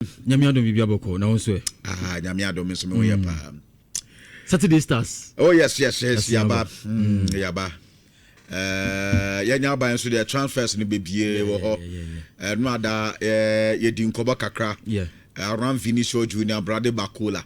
Nyamiado Bibiaboko, now so. Nyamiado Miss Moyapa. Saturday Stars. Oh, yes, Yaba. Yaba. Yanya so their transfers in the BBA. No other, Yedin Koba Kakra. Yeah. Around Vinicio Junior, Brother Bakula.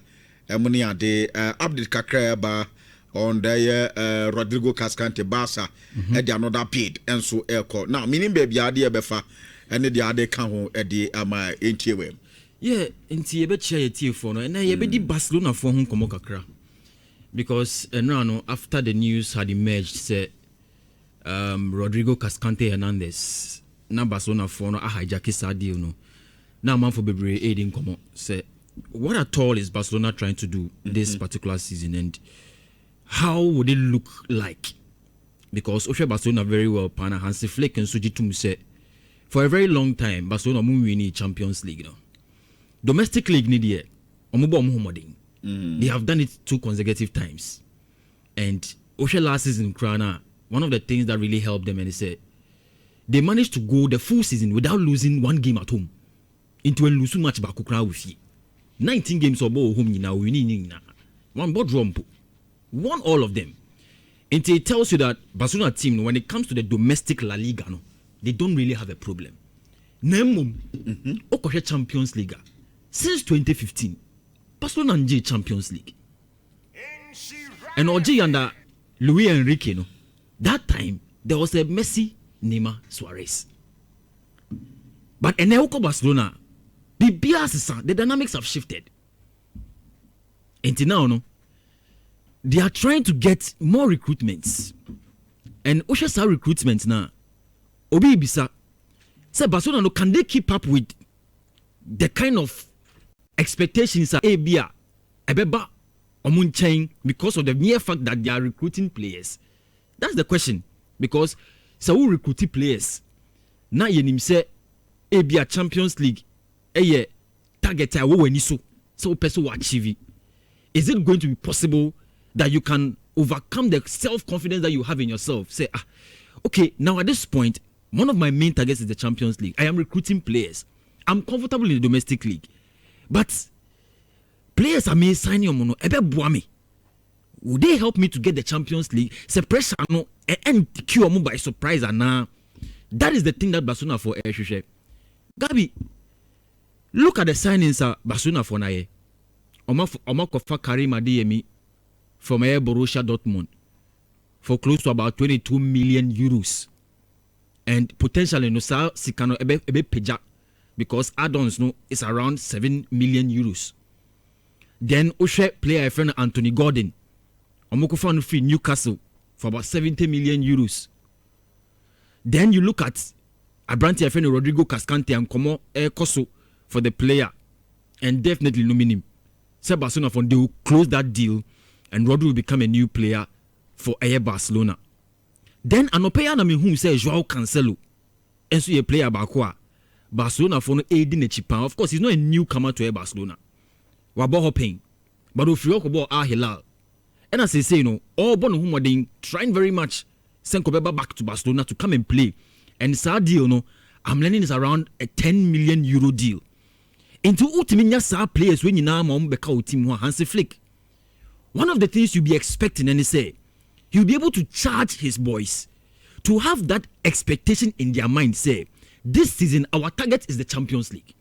Emonia de update Kakra ba on the Rodrigo Cascante Barca. And they are not paid. And so, airco. Now, meaning baby, idea befa. And the other can at the ama NTW. Yeah, into a bit share for no, and I be Barcelona for whom come kakra. Because no, after the news had emerged, say Rodrigo Cascante Hernandez, now Barcelona for no hijack is a deal no. Now man for Bebre aiding come say what at all is Barcelona trying to do this particular season and how would it look like? Because Osha Barcelona very well pana Hansi Flick and Sujitum say for a very long time Barcelona mun win Champions League no. Domestic league need here. They have done it 2 consecutive times. And Osha last season, Krana, one of the things that really helped them, and they said they managed to go the full season without losing 1 game at home. Into a lose match back with you. 19 games or more home now winning. One board romp. Won all of them. And it tells you that Barcelona team, when it comes to the domestic La Liga, no, they don't really have a problem. Nemum, Okosha Champions League. Since 2015, Barcelona and Champions League. And Oji under Luis Enrique, no, that time there was a Messi, Neymar, Suarez. But in Barcelona, the dynamics have shifted. Until now, no, they are trying to get more recruitments. And Osha's recruitment now, Obi Bisa, say Barcelona, no, can they keep up with the kind of expectations are Abia, Ebeba, Omunchain because of the mere fact that they are recruiting players? That's the question. Because so we recruiting players. Now you say Abia Champions League, target so person will achieve. Is it going to be possible that you can overcome the self-confidence that you have in yourself? Say, okay, now at this point, one of my main targets is the Champions League. I am recruiting players. I'm comfortable in the domestic league. But players are me signing on mono ebe boame. Would they help me to get the Champions League? Say pressure no and cure me by surprise and now that is the thing that Barcelona for Shushe. Gabi, look at the signings Barcelona for nae. Oma kofa Karim Adeyemi from Borussia Dortmund for close to about 22 million euros. And potentially no sa sikano ebe peja. Because add-ons no is around 7 million euros. Then Oshe player friend Anthony Gordon, Omokofanu free Newcastle for about 70 million euros. Then you look at Abranti friend Rodrigo Cascante and Como Koso for the player, and definitely no minimum. Barcelona they will close that deal, and Rodri will become a new player for Air Barcelona. Then Anopeya na me whom say Joao Cancelo, and so a player bakwa. Barcelona for no aiding a chipan. Of course, he's not a newcomer to Air Barcelona. Wabo hoping. But if you go Al Hilal. And as I say, you know, all born whom are trying very much send Kobeba back to Barcelona to come and play. And it's a deal, no, I'm learning is around a 10 million euro deal. Into ultimate sa players when you now beka team Hansi Flick. One of the things you'll be expecting, and he say, he'll be able to charge his boys to have that expectation in their mind, say, this season, our target is the Champions League.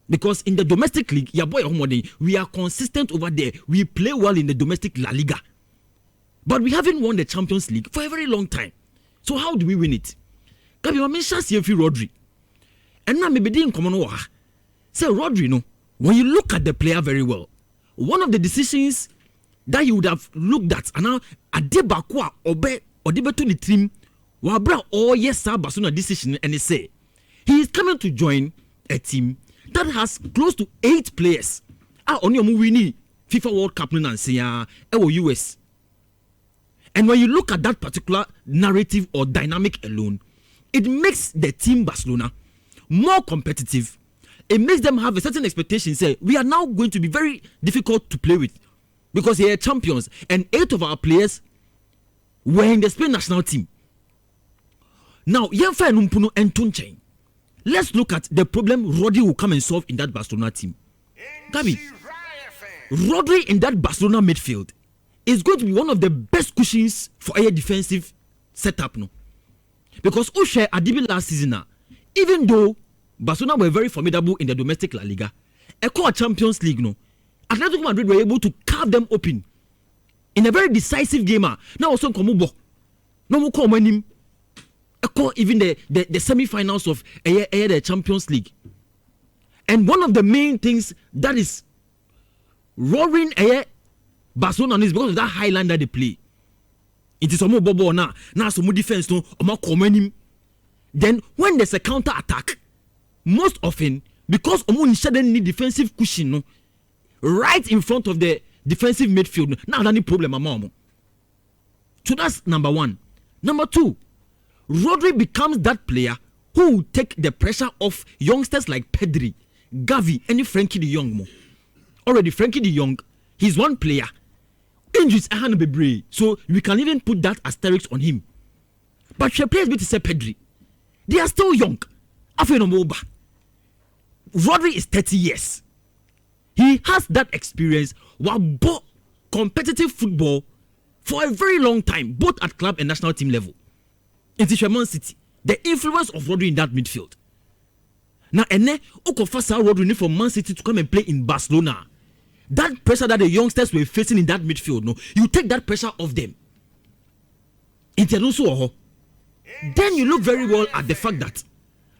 Because in the domestic league, we are consistent over there. We play well in the domestic La Liga. But we haven't won the Champions League for a very long time. So how do we win it? Rodri. And now maybe didn't come on. Say Rodri, no. When you look at the player very well, one of the decisions that you would have looked at, and now Adebakwa Obe Odebeto the team, Wabra yes sir Barcelona decision, and they say he is coming to join a team that has close to 8 players. On your movie, FIFA World Cup and say US. And when you look at that particular narrative or dynamic alone, it makes the team Barcelona more competitive. It makes them have a certain expectation. Say we are now going to be very difficult to play with because they are champions, and 8 of our players were in the Spain national team. Now, Yenfa Numpuno and Tunchain. let's look at the problem Rodri will come and solve in that Barcelona team. Gabi, Rodri in that Barcelona midfield is going to be one of the best cushions for a defensive setup, no? Because Ushe Adibi last season, even though Barcelona were very formidable in the domestic La Liga, a Champions League, no, Atletico Madrid were able to carve them open in a very decisive game. Now also Komubo, no more come him. Even the semi-finals of the Champions League, and one of the main things that is roaring Barcelona is because of that high line that they play. It is some bobo now some defense no him. Then when there's a counter attack, most often because shouldn't need defensive cushion no, right in front of the defensive midfield. Now any problem among. So that's number one. Number two, Rodri becomes that player who will take the pressure off youngsters like Pedri, Gavi, and Frankie de Jong. Already Frankie de Jong, he's one player. Injuries are be brave, so we can even put that asterisk on him. But she players to say Pedri, they are still young. Rodri is 30 years. He has that experience while both competitive football for a very long time, both at club and national team level. In Man City, the influence of Rodri in that midfield. Now, Okofasa Rodri from Man City to come and play in Barcelona. That pressure that the youngsters were facing in that midfield, no, you take that pressure off them. Then you look very well at the fact that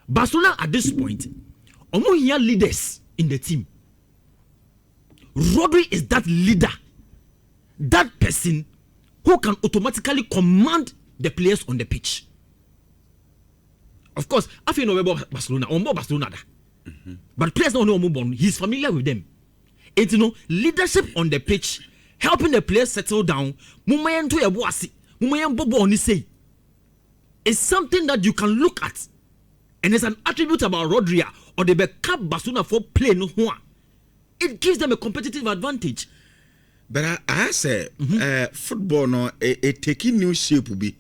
Barcelona at this point, here leaders in the team. Rodri is that leader, that person who can automatically command the players on the pitch. Of course, I feel no about Barcelona or more Barcelona. But players don't know more. He's familiar with them. It's leadership on the pitch, helping the players settle down. It's something that you can look at, and it's an attribute about Rodri or the backup Barcelona for play. It gives them a competitive advantage. But I say, football no it taking new shape will be.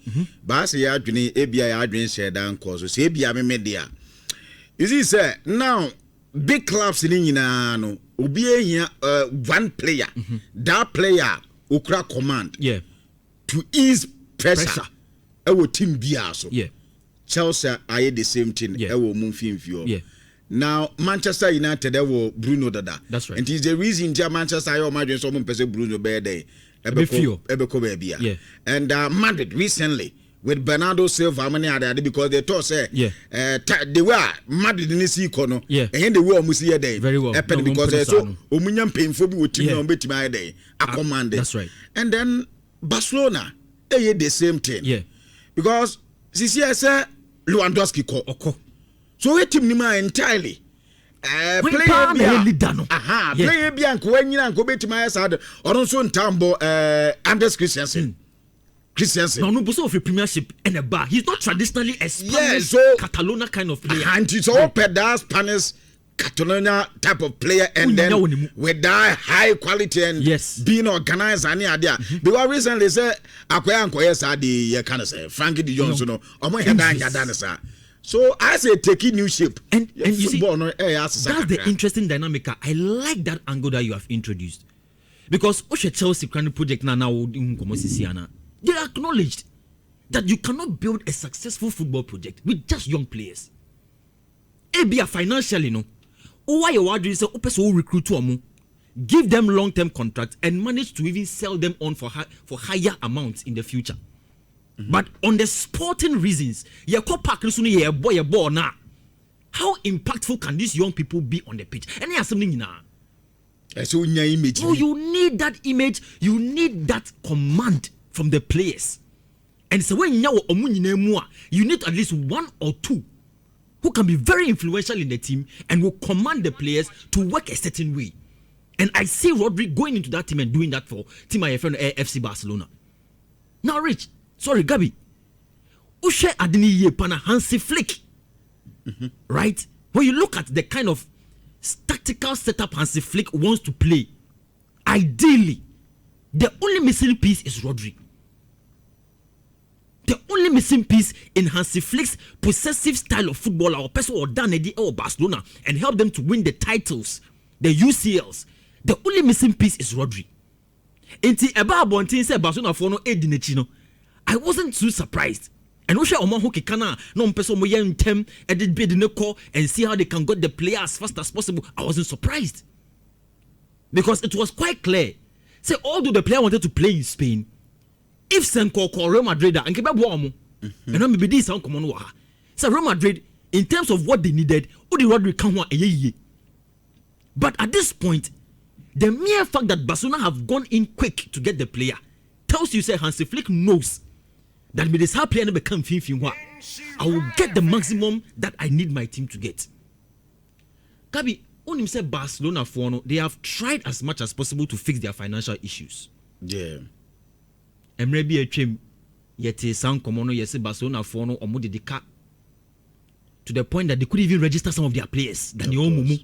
But I say, I drink ABI share down cause so ABI media. You see, sir, now big clubs in no ubi here one player. That player ukra command to ease pressure. Our team be also. Chelsea are the same thing. Our moving view. Now Manchester United they were Bruno Dada. That's right. And it is the reason that Manchester I imagine someone person Bruno Bede. And Madrid recently with Bernardo Silva many other because they thought say they were Madrid in this econo. And they were almost here day. Very well. Because they so Omunian painful with team on bit my day. I command. That's right. And then Barcelona the same thing. Because this year say Lewandowski ko. So we team nima entirely. Player Bianco when you go to my side or also in Tambo Anders Christensen. No, of a premiership and a bar. He's not traditionally a Spanish Catalonia kind of player. And it's all that Spanish Catalonia type of player and then with that high quality and being organized and idea. Because recently say Akwayanko the kind of say Frankie de Jong so I say taking new shape and you see that's the interesting dynamic. I like that angle that you have introduced because Chelsea kind of project now they acknowledged that you cannot build a successful football project with just young players. Financially, no. Why you want to say recruit to give them long-term contracts and manage to even sell them on for higher amounts in the future. But on the sporting reasons, how impactful can these young people be on the pitch? And there's something now. So you need that image, you need that command from the players. And so when you need at least one or two who can be very influential in the team and will command the players to work a certain way. And I see Rodri going into that team and doing that for Team IFN FC Barcelona. Now, Rich. Sorry, Gabi. Ushe adini ye pana Hansi Flick. Right? When you look at the kind of tactical setup Hansi Flick wants to play, ideally, the only missing piece is Rodri. The only missing piece in Hansi Flick's possessive style of football or person or done or Barcelona and help them to win the titles, the UCLs. The only missing piece is Rodri. Inti eba bontin say Barcelona for no edinechino. I wasn't too surprised. And we share omo ho kekana no mpeso mo yen tem edit bid ne call and see how they can get the player as fast as possible. I wasn't surprised. Because it was quite clear. Say although the player wanted to play in Spain, if Senko call Real Madrid and keep and then maybe this sound come on wa. So Real Madrid, in terms of what they needed, the Rodri can want a ye. But at this point, the mere fact that Barcelona have gone in quick to get the player tells you say Hansi Flick knows that with this hard player never become fin. I will get the maximum that I need my team to get. Kabi, when him say Barcelona for no, they have tried as much as possible to fix their financial issues. Yeah. Emre bi atwem yete san komono yese Barcelona for no omo de ka to the point that they could even register some of their players than your mumu.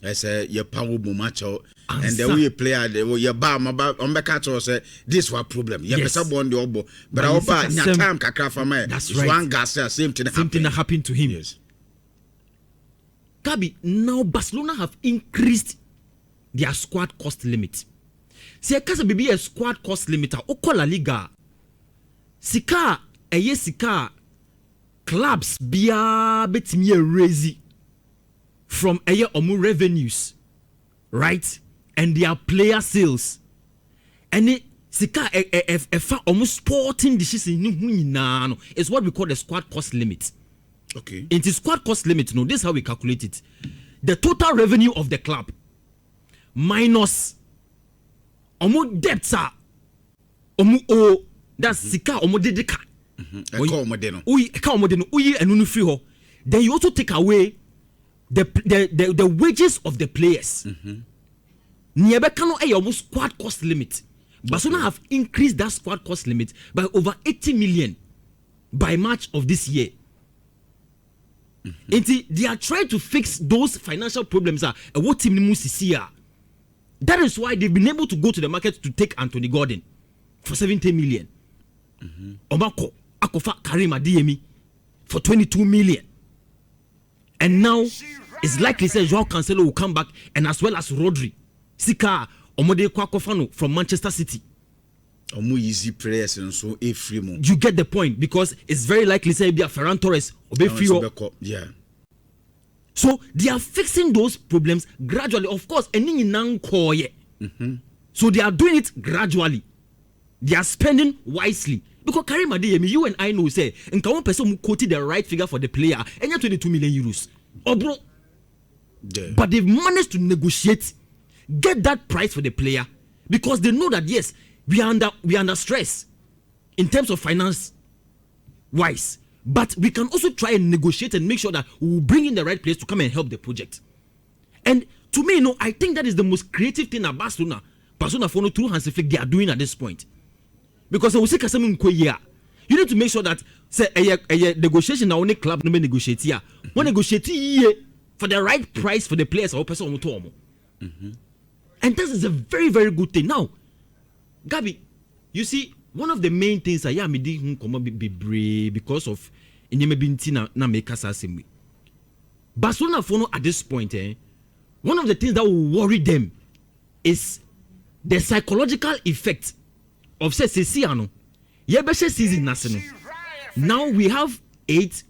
I say your power match and the way you play your bar on the catcher say this was problem. You have a bond the obo, but I hope time kakra for me. That's right. One gas same thing that happened to him. Yes. Gabi, now Barcelona have increased their squad cost limit. Si kasa bibi a squad cost limiter o La Liga sika clubs bia betimi raise from omu revenues, right, and their player sales and sika omu sporting decision no is what we call the squad cost limit. Okay, it is squad cost limit. No, this is how we calculate it: the total revenue of the club minus omo debts are omo o that's sika omo dedeka uyi enunu free ho. Then you also take away the wages of the players. Niebeka no omo squad cost limit. Barcelona have increased that squad cost limit by over 80 million by March of this year. They are trying to fix those financial problems. What team musisia? That is why they've been able to go to the market to take Anthony Gordon for 70 million. Omako Akofa Karim Adeyemi for 22 million. And now it's likely that Joao Cancelo will come back, and as well as Rodri. Sika Omode Kwakofano from Manchester City. Omo easy prayers and so a free mo. You get the point, because it's very likely say be a Ferran Torres obe free. Yeah. So they are fixing those problems gradually. Of course, so they are doing it gradually. They are spending wisely. Because Karim Adeyemi, you and I know say, and one person who quoted the right figure for the player, and you're 22 million euros. Oh, bro. Yeah. But they've managed to negotiate, get that price for the player, because they know that yes, we are under stress in terms of finance wise. But we can also try and negotiate and make sure that we will bring in the right place to come and help the project. And to me, I think that is the most creative thing that Barcelona for no through Hansi Flick they are doing at this point. Because you need to make sure that say a negotiation now only club no negotiate here. When negotiate for the right price for the players or person and this is a very, very good thing. Now, Gabi, you see, one of the main things I am be brave because of na make us same way. Barcelona for at this point, one of the things that will worry them is the psychological effect of say Sesiano. Season national. Now we have 8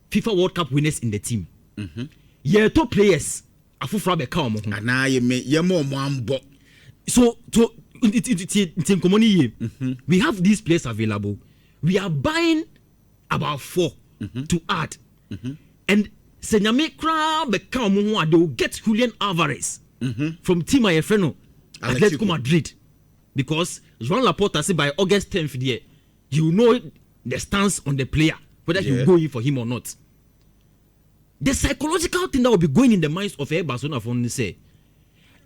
FIFA World Cup winners in the team. Top players afufra beka omo ho. Ana ye mo ambo. So we have these players available. We are buying about 4 to add. And Senyame Kra beka omo ho, they will get Julian Alvarez from Team Ayefreno Atletico Madrid. Because Joan Laporta said by August 10th, you know the stance on the player, whether you go in for him or not. The psychological thing that will be going in the minds of Barcelona for say,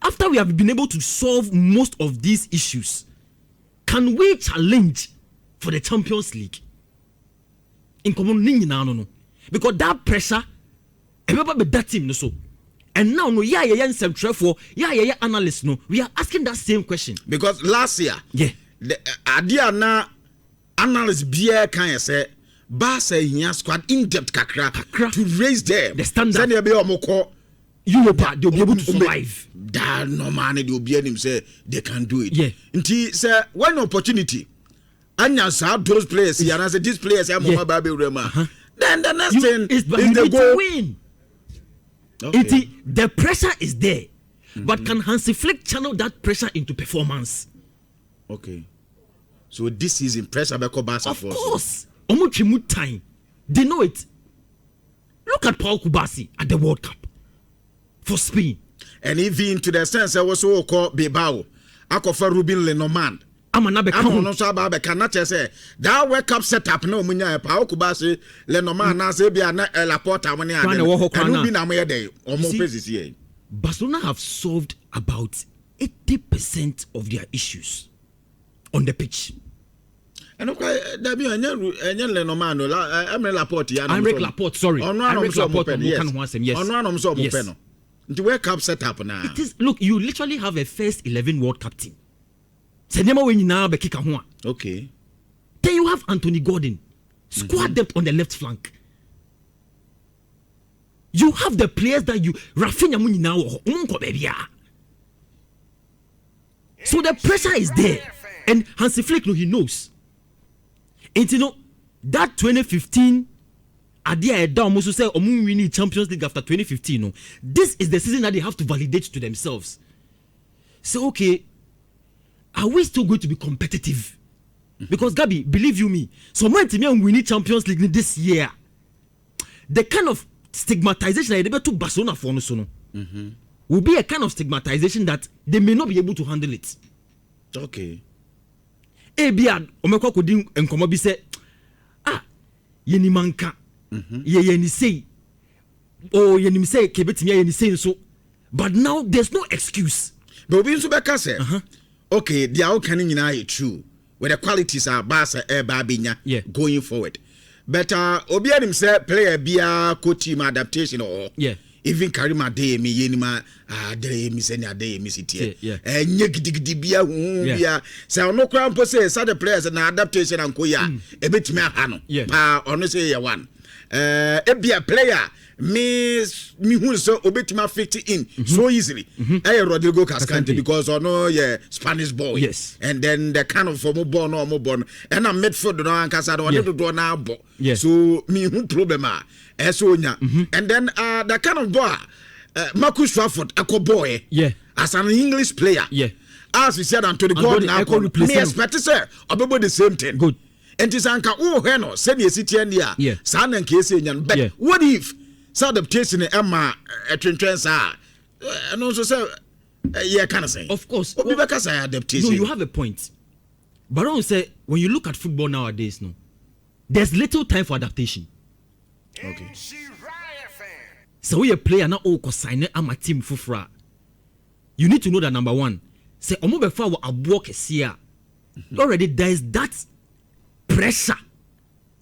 after we have been able to solve most of these issues, can we challenge for the Champions League? In common, no, because that pressure, everybody that team no so. And now, no, analysts, no, we are asking that same question. Because last year, the idea na analyst biya kan say Barca here squad in depth kakra to raise them the standard. Send you be omoko Europa, they'll be able to survive. That no man they'll be him say they can do it. Yeah. Until say one opportunity. Anya say those players here and I say these players are more baby rema. Then the next thing is the goal. To win. Okay. The pressure is there. But can Hansi Flick channel that pressure into performance? Okay. So this season pressure beko Barca of course. Omuchimu time. They know it. Look at Paul Kubasi at the World Cup for Spain. And even to the sense I was so called Bilbao. Akofa Ruben Lenormand. I'm no so about cannot say that World Cup setup no munya Paul Kubasi Lenormand na se bia na Laporta money and Ruben amede omo places here. Barcelona have solved about 80% of their issues on the pitch. And okay, that be anya Lenormand Emre Laporte ya. Emre Laporte, sorry. Emre Laporte, yes. Yes. The World Cup setup now. It is, look, you literally have a first 11 World Cup team. Okay. Then you have Anthony Gordon, squad depth on the left flank. You have the players that you Rafinha now. So the pressure is there, and Hansi Flick, he knows. And you know that 2015. Adia down almost say winning Champions League after 2015. No, this is the season that they have to validate to themselves. So okay, are we still going to be competitive? Because Gabi, believe you me, so when team winning Champions League this year, the kind of stigmatization that they to Barcelona for no will be a kind of stigmatization that they may not be able to handle it. Okay. Ebiad omekwa kodin enkomo bi say yeni manka yeni say yeni say kebetimi yeni say so, but now there's no excuse. But obi nso beka say okay, they are all can nyina true where the qualities are Barca binya going forward. But obi anim say player bia co team adaptation or even Karima de me yenima de me senya de me sitie enye gidigidi bia bia say no kwan po say the players na adaptation anko ya ebetimi aha no pa ono say ye one ebia player me hu so obetimi fit in so easily Rodrigo Cascante because ono Spanish boy and then the kind of form born no born and a midfield no ankasa do do na bo so me hu problem and then the kind of boy Marcus Rashford echo boy as an English player as we said Anthony Gordon me expect say obebo the same thing good and is anka no said the city and san and case but what if adaptation Emma twentwensa and also say kind of say of course because I adaptation. No, you have a point, but I don't say when you look at football nowadays, no, there's little time for adaptation. Okay. So we a player now sign a team fufra. You need to know that number one, say omo before a work here. Already there is that pressure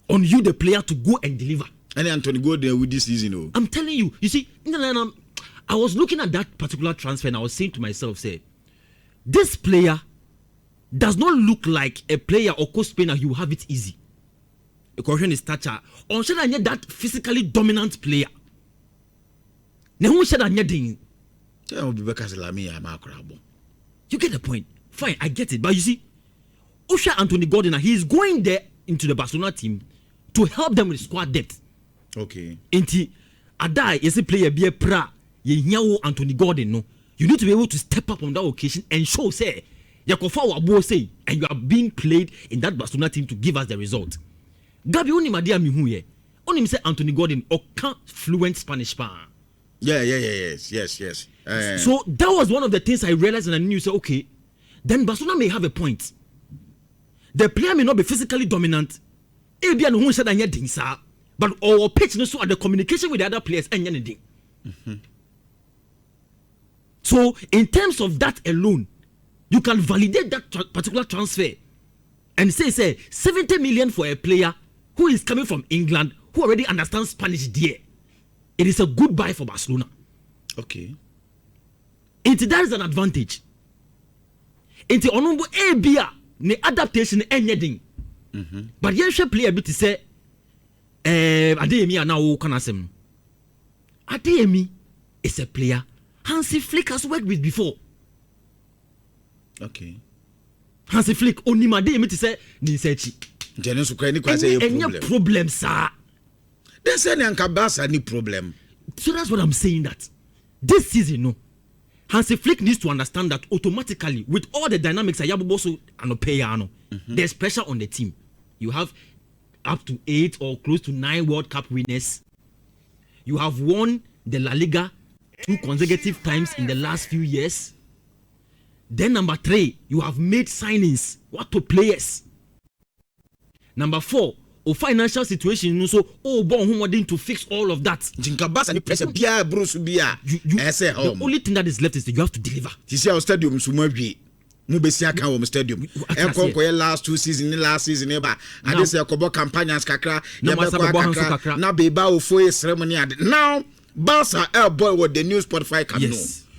on you, the player, to go and deliver. And Anthony go there with this season. I'm telling you, you see, I was looking at that particular transfer and I was saying to myself, say, this player does not look like a player or co-spinner who have it easy. A correction is stature. On should I need that physically dominant player? Now who should I need? You get the point. Fine, I get it. But you see, Osha Anthony Gordon, he is going there into the Barcelona team to help them with squad depth. Okay. Inti Adai is a player be a pra ye Anthony Gordon no. You need to be able to step up on that occasion and show say Yakofa Wabo say and you are being played in that Barcelona team to give us the result. Gabi oni madia mi hu ye. Oni say Anthony Gordon or can't fluent Spanish pa. Yes. So that was one of the things I realized and I knew say okay, then Barcelona may have a point. The player may not be physically dominant. But our pitch no so at the communication with the other players and anything. So in terms of that alone, you can validate that particular transfer and say 70 million for a player who is coming from England who already understands Spanish there. It is a good buy for Barcelona. Okay. That is an advantage. Into onombo ebia ne adaptation anything. But yes, player bit to say, Adeyemi now can asem. Adeyemi is a player Hansi Flick has worked with before. Okay. Hansi Flick only Adeyemi to say Ninsechi. Jenenso kwa ni kwa say any problem sir. They say Nyankabasa any problem. So that's what I'm saying, that this season, no, Hansi Flick needs to understand that automatically, with all the dynamics, there's pressure on the team. You have up to 8 or close to 9 World Cup winners. You have won the La Liga 2 consecutive times in the last few years. Then number 3, you have made signings. What to players? Number 4, financial situation, so born who wanting to fix all of that. The only thing that is left is that you have to deliver. You see our stadium stadium. Last 2 seasons, last season, I just say campaigns kakra. Now Beba ceremony. Now Barca boy with the new Spotify can know.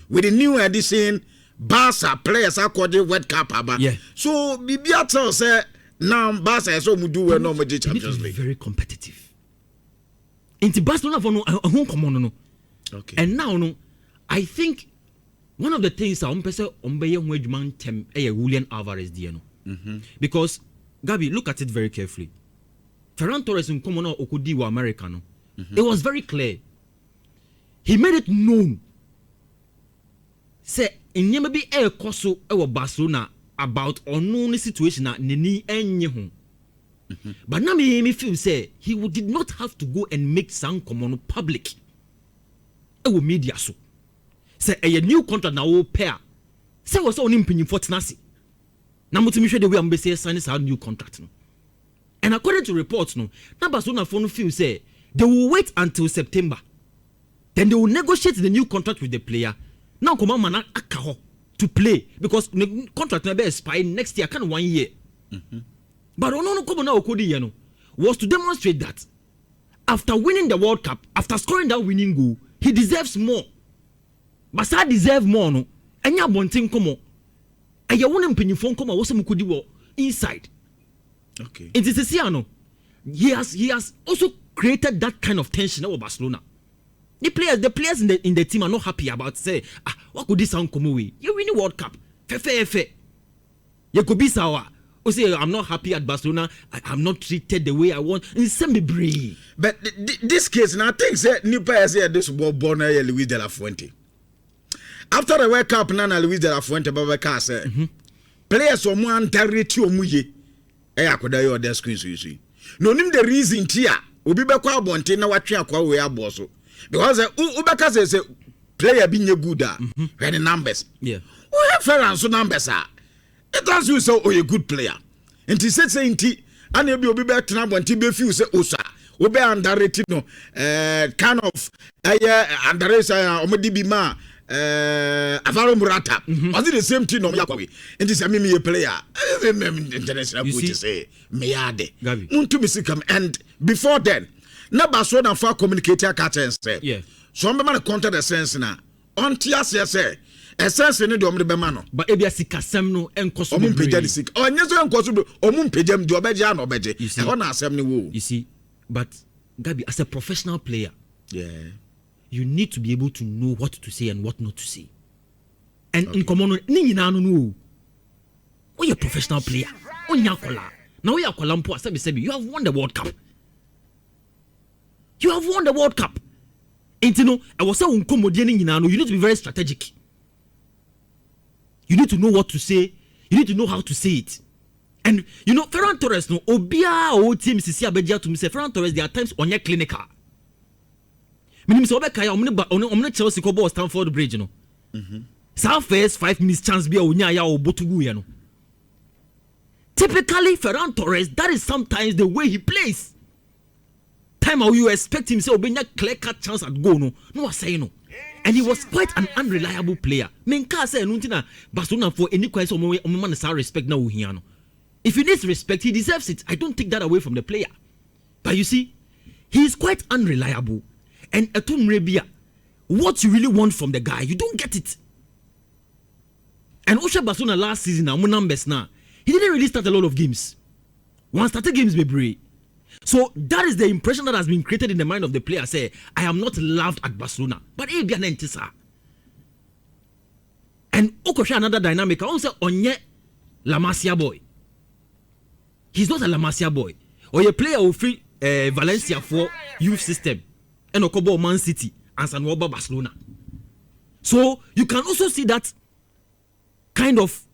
With the new edition, Barca players are called the World Cup. Yeah. So Bibiata say. Now, Barca is so do well no Champions League. Very competitive. Into Barcelona for no. Okay. And now no, I think one of the things I'm Julian Alvarez because Gabi, look at it very carefully. Ferran Torres in Common Okudi were American. It was very clear. He made it known. Say in maybe a coso Barcelona. About unknown situation na nini enye ho. But now me feel say he did not have to go and make some common public. Ewo media so. Say a new contract na wo pair. Say was on impinyin for tenase. Na mutimi hwe the way am be say sign this new contract no. And according to reports no, na Barcelona for no feel say they will wait until September. Then they will negotiate the new contract with the player. Now come man aka ho to play because the contract may be expire next year, kind of 1 year. But was to demonstrate that after winning the World Cup, after scoring that winning goal, he deserves more. Basa deserve more, no. And ya wanting come. And you want him phone come was some could inside. Okay. It is a Siano. He has also created that kind of tension over Barcelona. The players in the team are not happy about say, what could this sound come away? You win the World Cup. Fe. You could be sour. Or say, I'm not happy at Barcelona. I'm not treated the way I want. It's semi-brave. But this case, now I think that new players here, this was born Luis de la Fuente. After the World Cup, Nana Luis de la Fuente, Babaka said, players are more direct to Muye. I could die on their screens, you see. No, the reason here, will be back out one thing, now what you are we are boss. Because Ubaka says a player being a good when the numbers. Yeah. We have Ferran so numbers are. It has you so a good player. And he said saying T and you'll be back to now when TB few say Osa. We be underrated no kind of underrated Omedibima Avaro Murata. Was it the same thing no Yakwe? And this me a player. International coach say Meade. Muntu Misikam and before then. Na Barcelona for communicator catch say. Yeah. So me man counter the sense na. On tia say essence ni de omde be ma no. But ebia sikasem no enkoso. Omum peja di sik. Onye so enkoso do omum pejam di obeje na obeje. E ho na asem ni wo. You see, but Gabi, as a professional player, you need to be able to know what to say and what not to say. And in common ni nyina no no. We a professional player. Onya kola. Now we are kolampo asabi you have won the World Cup. You have won the World Cup. And you know, I was saying, you need to be very strategic. You need to know what to say. You need to know how to say it. And you know, Ferran Torres, no, Obia or team Sisi Abedia to me say Ferran Torres, there are times on your clinical. Meaning, so Obeka, Chelsea Kobo Stamford Bridge, you know. Some first 5 minutes chance be a Unyaya or Botugu, you know. Typically, Ferran Torres, that is sometimes the way he plays. Time how you expect him say obenya clear cut chance at goal no I say no, and he was quite an unreliable player. Menka say no ntina Barcelona for any question man is respect na ohia no. If he needs respect, he deserves it. I don't take that away from the player, but you see, he is quite unreliable. And Etum Rebia, what you really want from the guy, you don't get it. And Osha Barcelona last season, numbers now, he didn't really start a lot of games. One started games bebree. So that is the impression that has been created in the mind of the player. Say, I am not loved at Barcelona, but he be an entisa. And Okosha another dynamic. I also say Onye La Masia boy. He's not a La Masia boy. Or a player who free Valencia for youth system, and Okobo Man City and San Juan Barcelona. So you can also see that kind of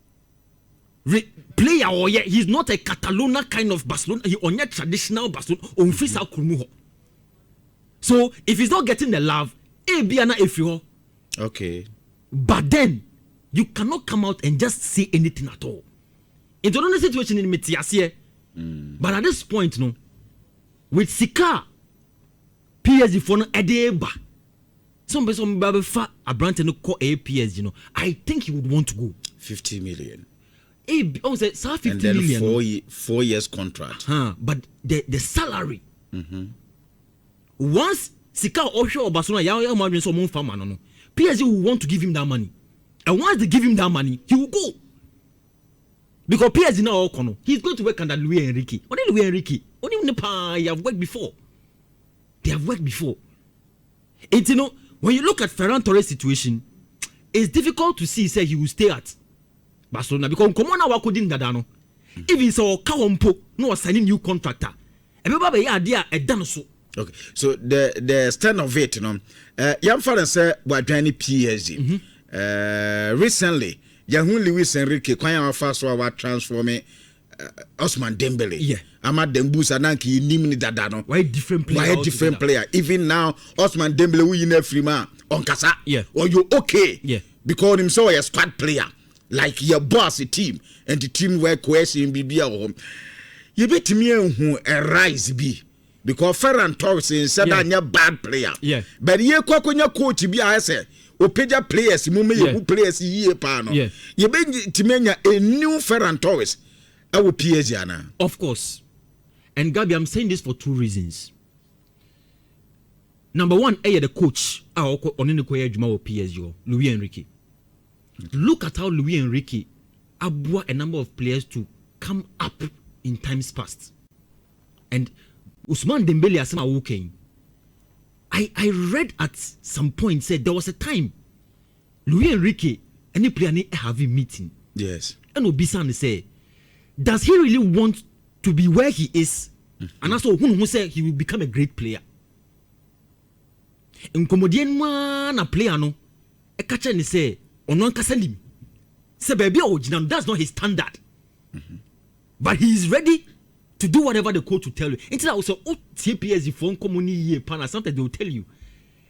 player, or he's not a Catalona kind of Barcelona. He only traditional Barcelona. So if he's not getting the love, okay. But then you cannot come out and just say anything at all. It's another situation in Metiasie. But at this point, no, with Sika, PSG for no Edeba. Some baby fat a brand no call PSG, I think he would want to go. 50 million. Say 50 and then million. 4 years contract. But the salary. Once Sika offshore Barcelona, PSG will want to give him that money. And once they give him that money, he will go. Because PSG now, he's going to work under Luis Enrique. Only Luis Enrique. Only they have worked before. They have worked before. It's, when you look at Ferran Torres' situation, it's difficult to see say he will stay at Barcelona because Komona Wakodin Dadano. Even so, Kawampo no signing new contractor. Everybody idea a done so. Okay, so the stand of it, young father said we're doing PSG. Recently, Yahoo Luis Enrique, Kwaya first was transforming Osman Dembele. Yeah. Amad Dembusa Nanki Nimini Dadano. Why different player? Why different player? Even now, Osman Dembele we in a free man on Kasa. Yeah. Or you okay? Yeah. Because himself a squad player, like your boss a team, and the team where cohesion be at home. You bet me who a rise be. Because Ferran Torres said I'm a bad player. Yeah. But you kokonya coach be I say. Opeja players, who players ye pano. Yeah. You be Timenia a new Ferran Torres. I will PSG. Of course. And Gabi, I'm saying this for two reasons. Number one, the coach on the PSG, Luis Enrique. Look at how Luis Enrique brought a number of players to come up in times past. And Ousmane Dembele as walking. I read at some point said there was a time Luis Enrique any player need have a meeting. Yes. And Obisan say, does he really want to be where he is? And also who say he will become a great player? In Comodian man a player no a catcher and say on Kasalim. Say baby original, that's not his standard. But he is ready to do whatever the coach will tell you. Until also TPS phone community partner, sometimes they will tell you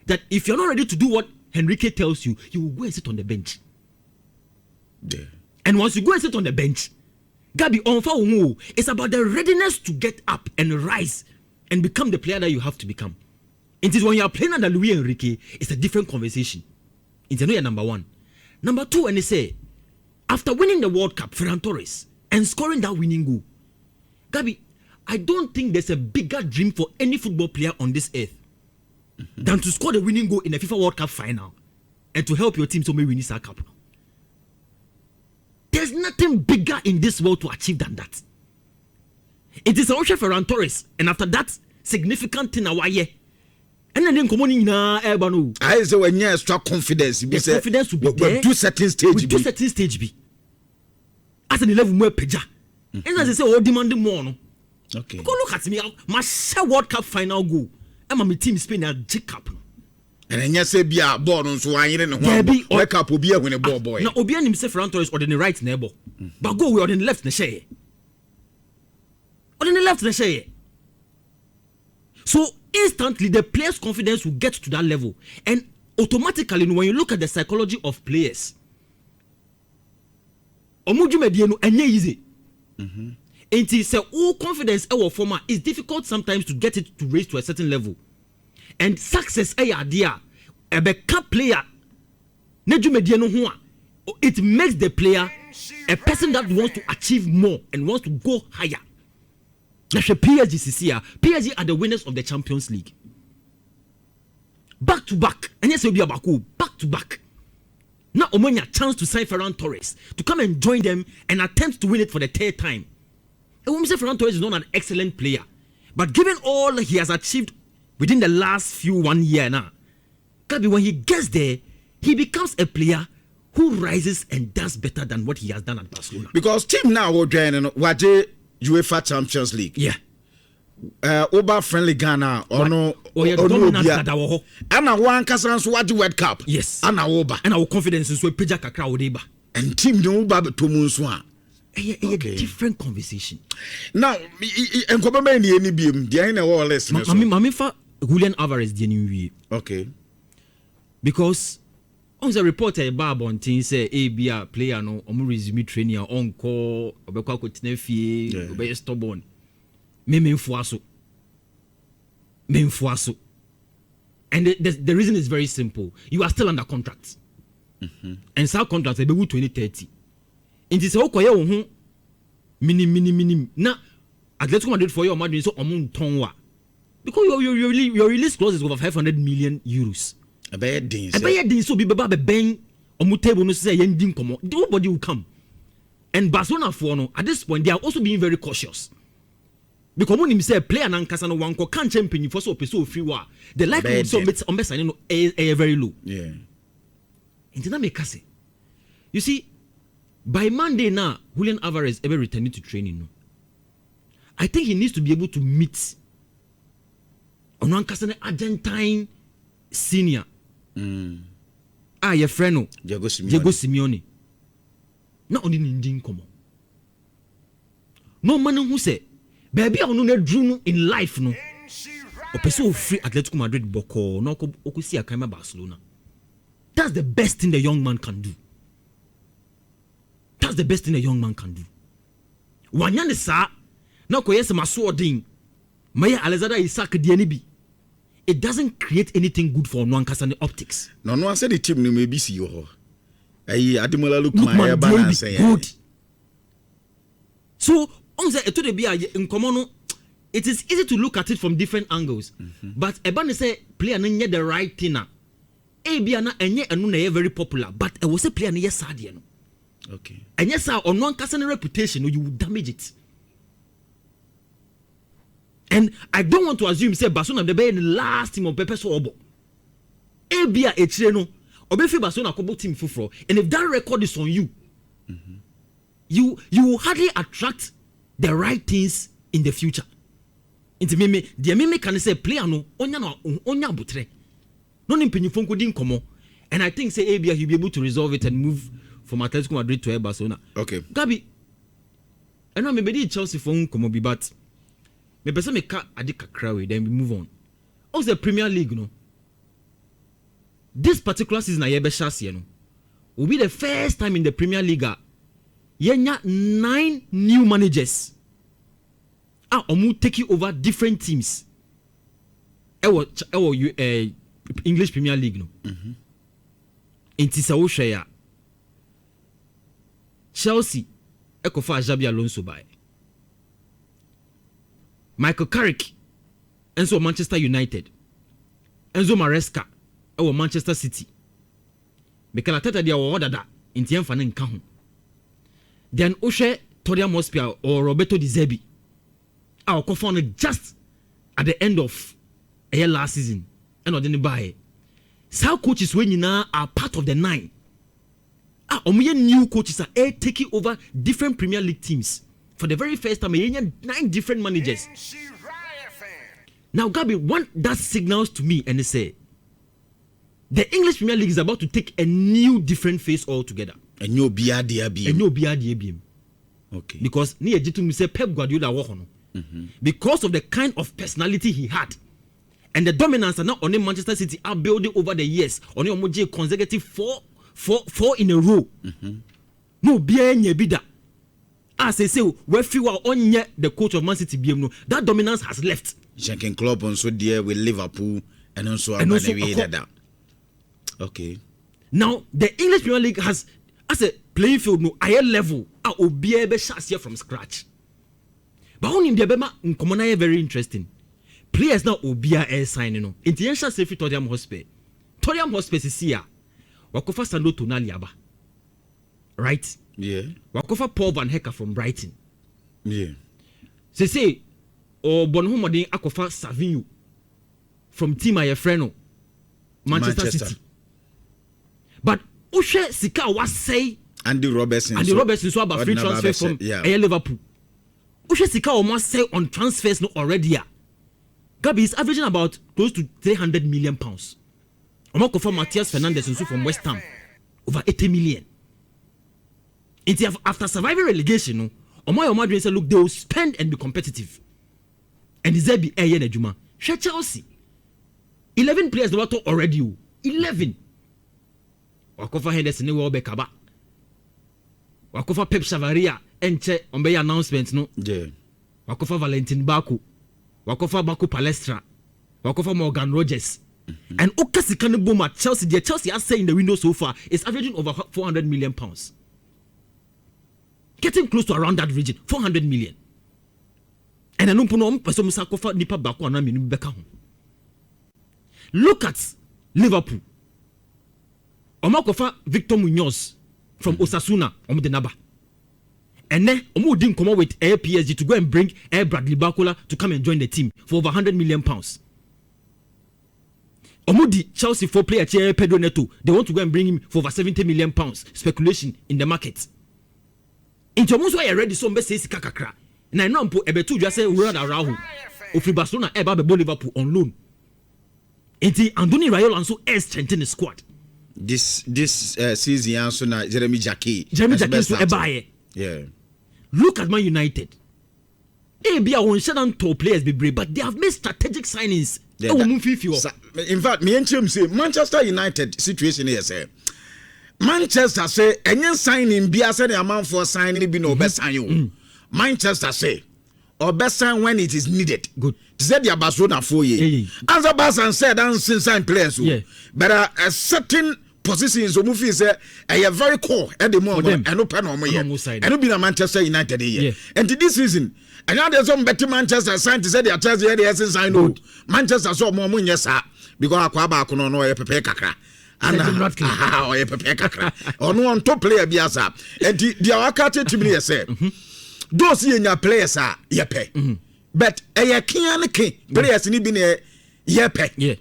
that if you're not ready to do what Enrique tells you, you will go and sit on the bench. Yeah. And once you go and sit on the bench, Gabi, it's about the readiness to get up and rise and become the player that you have to become. It is when you are playing under Luis Enrique, it's a different conversation. It's number one. Number two, and they say, after winning the World Cup, Ferran Torres, and scoring that winning goal, Gabi, I don't think there's a bigger dream for any football player on this earth than to score the winning goal in the FIFA World Cup final and to help your team to win this cup. There's nothing bigger in this world to achieve than that. It is also Ferran Torres, and after that, significant thing away. And then come on in Ebano. I say when you extra confidence, the confidence will be there. Do certain stage. We do certain stage be. As an 11 more peja. And as I say, all demanding more. No? Okay. Go look at me. My World Cup final goal. And my team Spain a J-Cup. And then you say be a ball on so I didn't know. World Cup will be a winning ball boy. Now Obian himself Ferran Torres or the right neighbor. But go we on the left the share. On the left the share. So instantly the player's confidence will get to that level. And automatically when you look at the psychology of players, Omuju Mediano and easy. And he said all confidence our former is difficult sometimes to get it to raise to a certain level. And success idea a backup player it makes the player a person that wants to achieve more and wants to go higher. That's PSG. PSG are the winners of the Champions League. Back to back. And yes, be back to back. Now Omonia chance to sign Ferran Torres to come and join them and attempt to win it for the third time. Ferran Torres is not an excellent player, but given all he has achieved within the last 1 year now, when he gets there, he becomes a player who rises and does better than what he has done at Barcelona. Because team now we're joining UEFA Champions League. Yeah. Over friendly Ghana or no Anna one Casan Swati World Cup. Yes. Anna Oba. And our confidence is where Peja Kakra Odeba. And team no Baba Tomunswa. A different conversation. Now, and Kobamani any beam, Diana or less. Mami for Julian Alvarez the okay. Because on the reporter Bob on team say a player no resume training on call Obekwa Kotinefie Obey stubborn. Menfuaso. And the reason is very simple. You are still under contract. And some contracts will be 2030. In this whole koye minim. Now, Atletico Madrid for your Madrid so omun tonwa. Because your release clause is over 500 million euros. A bad thing. So be baba bang omu table no say yendin komo. Nobody will come. And Barcelona for no at this point they are also being very cautious. Because when him say player nan kasa no wanko can champion for so peso free wa the likelihood so on signing no very low. Yeah. Intina make say. You see, by Monday now, Julian Alvarez ever returning to training. No? I think he needs to be able to meet on one kasa Argentine senior. Your friend no Diego Simeone. Not only in Komo. No man who say baby, I don't dream in life, no. Or person free Atletico Madrid boko no okusi akama Barcelona. That's the best thing the young man can do. That's the best thing the young man can do. Wanyane sa na koyese maso odin. Maya Alexander Isak dianibi. It doesn't create anything good for Nwankasa optics. No, I said the team no maybe see you. Ademola look my balance good. So it is easy to look at it from different angles. But Ebane say player no the right thing na. Ebia na enye enu na very popular, but I will say player no yes sad no. Okay. And yes sir, on one person reputation you will damage it. And I don't want to assume say Barcelona the be the last team on Pepe so obo. Ebia echire no, obefi Barcelona kobo team fufuro. And if that record is on you, you will hardly attract the right things in the future. Into me, the meme can say player no onya butre. No nimpenyi fonko din komo. And I think say Abia he'll be able to resolve it and move from Atletico Madrid to Barcelona. Okay. Gabi. I know maybe Chelsea phone komo bi but me person me ka adi kakra we then we move on. Also the Premier League no. This particular season I be chance no. Will be the first time in the Premier League yenya 9 new managers omu taking over different teams. English Premier League no. Inti sa wo hwe ya Chelsea ekofa Xabi Alonso by Michael Carrick enzo Manchester United, Enzo Maresca Manchester City, Mikel Arteta dia wo dada inti emfa ne nka ho. Then Oshe Tottenham Hotspur or Roberto Di Zerbi found just at the end of last season and didn't buy. Some coaches when you now are part of the 9. New coaches are taking over different Premier League teams for the very first time. 9 different managers. Now Gabi, that signals to me and they say the English Premier League is about to take a new different phase altogether. A new BRDABM. Okay. Because ni ejitu mi say Pep Guardiola wo hono. Because of the kind of personality he had and the dominance now on Manchester City are building over the years on your consecutive four in a row. No bia nya bida. As I say we feel on the coach of Man City BM no that dominance has left. Jurgen Klopp also there with Liverpool and also that. Okay. Now the English Premier League has as a playing field no higher level obia be chance here from scratch. But on him the bema nkomona very interesting. Players now obia air signing no. Intention safe Tottenham Hotspur. Tottenham Hotspur is here. Wakofa Sandro Tonali aba. Right? Yeah. Wakofa Paul Van Hecker from Brighton. Yeah. say or Bonhomodin Akofa Savinho from team Ayefreno, Manchester City. But Ushe Sika was say Andy Robertson so about free transfer from Liverpool. Ushe Sika almost say on transfers no already. Gabi is averaging about close to 300 million pounds. Omako for Matthias Fernandes from West Ham over 80 million. After surviving relegation, Omoy Madrid said, look, they will spend and be competitive. And is there be a year Juma? Chelsea. 11 players the water already. 11. Wakofa Henderson ni wo bekaba. Wakofa Pep Chavaria enche ombe announcement no. Yeah. Wakofa Valentin Baku. Wakofa Baku Palestra. Wakofa Morgan Rogers. And Okasika no boom at Chelsea. The Chelsea has said in the window so far is averaging over 400 million pounds. Getting close to around that region, 400 million. And I don't know person musakofa nipa baku anami beka ho. Look at Liverpool. Omakofa Victor Munoz from Osasuna Omudenaba. And then Omu didn't come up with Air PSG to go and bring Air Bradley Barcola to come and join the team for over 100 million pounds. Omudi Chelsea for player Pedro Neto, they want to go and bring him for over 70 million pounds. Speculation in the market. Into almost why I read this somebody says kakakra. And I know Ebetu just say Ronald Araujo. Ofri Barcelona eba be Liverpool on loan. Enti Andoni Raiola also strengthen the squad. This season also na Jeremy Jackie. Jeremy Jackie so eba. Yeah. Look at Man United. Bia won shut top players be brave, but they have made strategic signings. Yeah, in fact, me and Tim say Manchester United situation here say Manchester say any signing be as the amount for signing be no best sign you. Manchester say or best sign when it is needed. Good. Said the Barcelona 4 years. As a Barcelona said and sign players. Yeah. But a certain positions so move is a very core at the moment and open on my and be a Manchester United here. And this season and now there's some better Manchester signed to say they are Chelsea they hasn't signed out. Manchester so more money yes because Akwaba kono no pepe kakra. And pepe kakra. Or no on top player biasa. And the Awakate to me say those in your players are yepe. But a kian players ni been a yepe. Yeah.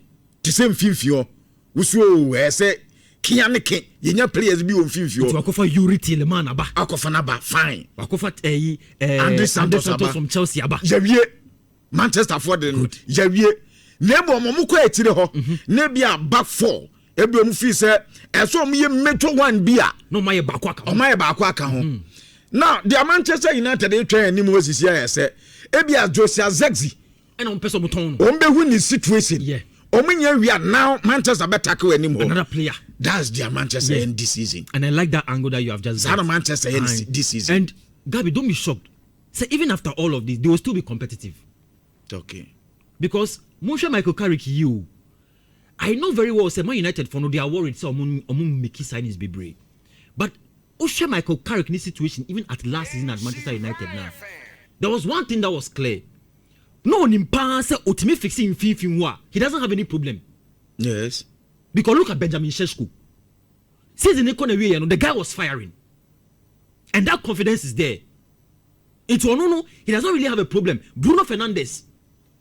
The same fifio. Wusu say kianike yenya players bi on fifio. Wakofa Yuri Tielemans aba. Akofa na ba fine. Wakofa Andre Santos from Chelsea aba. Javier Manchester for the Javier. Nebo momuko etire ho. Ne bia back 4. Ebi omu fi say eso mu ye metro 1 bia. No maye ba kwa ka. O maye ba kwa ka ho. Now the Manchester United dey try anim osisi ya say ebia Josiah Zexi. And on person muton. On be win the situation. Yeah. Omunya we are now Manchester better tackle anymore. Another player. That's their Manchester in this season. And I like that angle that you have just said. Manchester in this season. And Gabi, don't be shocked. So even after all of this, they will still be competitive. Okay. Because Moshe Michael Carrick, I know very well, say Man United for no, they are worried. So among Mickey signings be brave. But Moshe Michael Carrick in this situation, even at last season at Manchester United now, there was one thing that was clear. No one in pass ultimate fixing he doesn't have any problem. Yes. Because look at Benjamin Sesko. Season the guy was firing. And that confidence is there. It's no, he does not really have a problem. Bruno Fernandes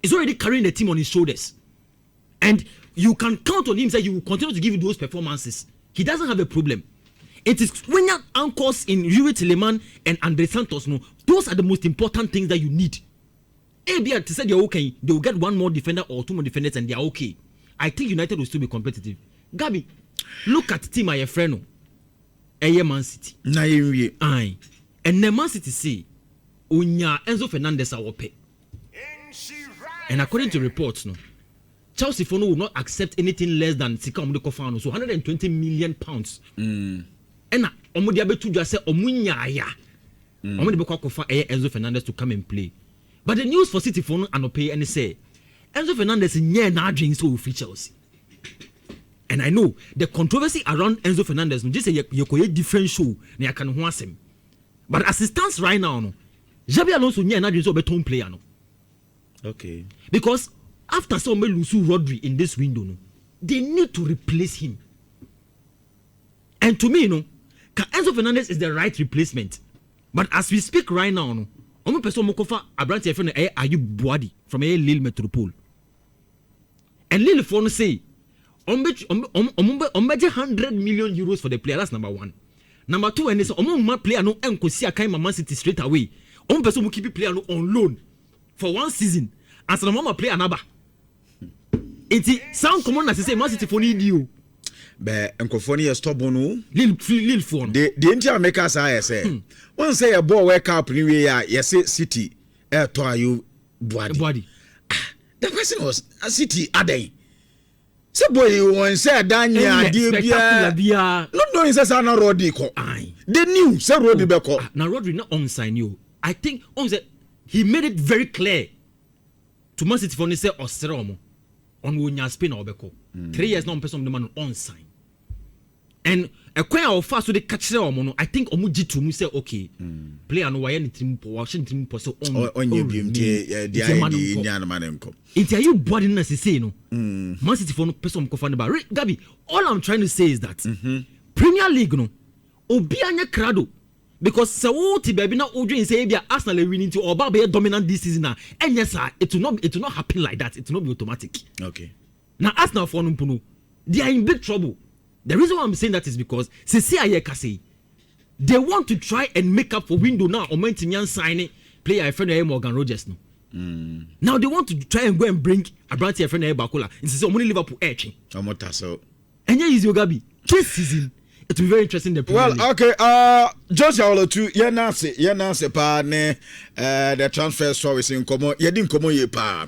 is already carrying the team on his shoulders. And you can count on him that he will continue to give you those performances. He doesn't have a problem. It is when your anchors in Yuri Tielemans and Andre Santos, those are the most important things that you need. ABR said they're okay. They will get one more defender or two more defenders and they're okay. I think United will still be competitive. Gabi, look at team Ayefreno. Man City. Aye. And the Man City say, Unya Enzo Fernandez are pay. And according to reports, Chelsea for will not accept anything less than Sika Omudeko Fano, so 120 million pounds. And Omudiabetu just say Omunya ya. Omudibeko Kofa Enzo Fernandez to come and play. But the news for City phone and pay and say Enzo Fernandez near now drinks so with Chelsea. And I know the controversy around Enzo Fernandez just say you different show na can want him. But as it stands right now, Xabi Alonso near now drinks so beton player no. Okay. Because after somebody lose Rodri in this window, they need to replace him. And to me, Enzo Fernandez is the right replacement. But as we speak right now, Omo person mo kofa Abrante friend Ayub Boadi from Lille Metropole. And Lille for no say ombe 100 million euros for the player. That's number 1. Number 2, and it's omo player no enkosi akai Man City straight away. Omo person mo keep player no on loan for 1 season. And so mama play another. It sound common as say Man City for need you. But Nkofoni is stubborn. Lille phone. The entire makers I say. One say a boy wake up new year, yes, City, to you body. The person was a City a day. So boy, you want say Danya, dear, not knowing says Anna Rodri. Aye. They knew say Rodri Beko. Now Rodri not on sign you. I think on say he made it very clear to Man City for say Ostromo on Wunya Spain or Beko. 3 years now person the man on sign. And a quite of fast with the catch mono. I think Omuji to me say okay. Player no why anything Washington so on you the it's you body na say no. Man City for no person ko fan ba. Gabi, all I'm trying to say is that Premier League no obi anya crado because se wo ti baby na odwin say bia Arsenal winning to oba be dominant this season na. And yes sir, it will not happen like that. It will not be automatic. Okay. Now Arsenal for no they are in big trouble. The reason why I'm saying that is because they want to try and make up for window now or maintain signing player a friend Morgan Rogers no. Now they want to try and go and bring a brand friend Bakola. It's only Liverpool edging. And yeah, easy Ogabi. This season it will be very interesting. Well, okay. Just all two. Yeah, Nancy. Pa ne. The transfer stories in Como. Yeah, didn't come on pa.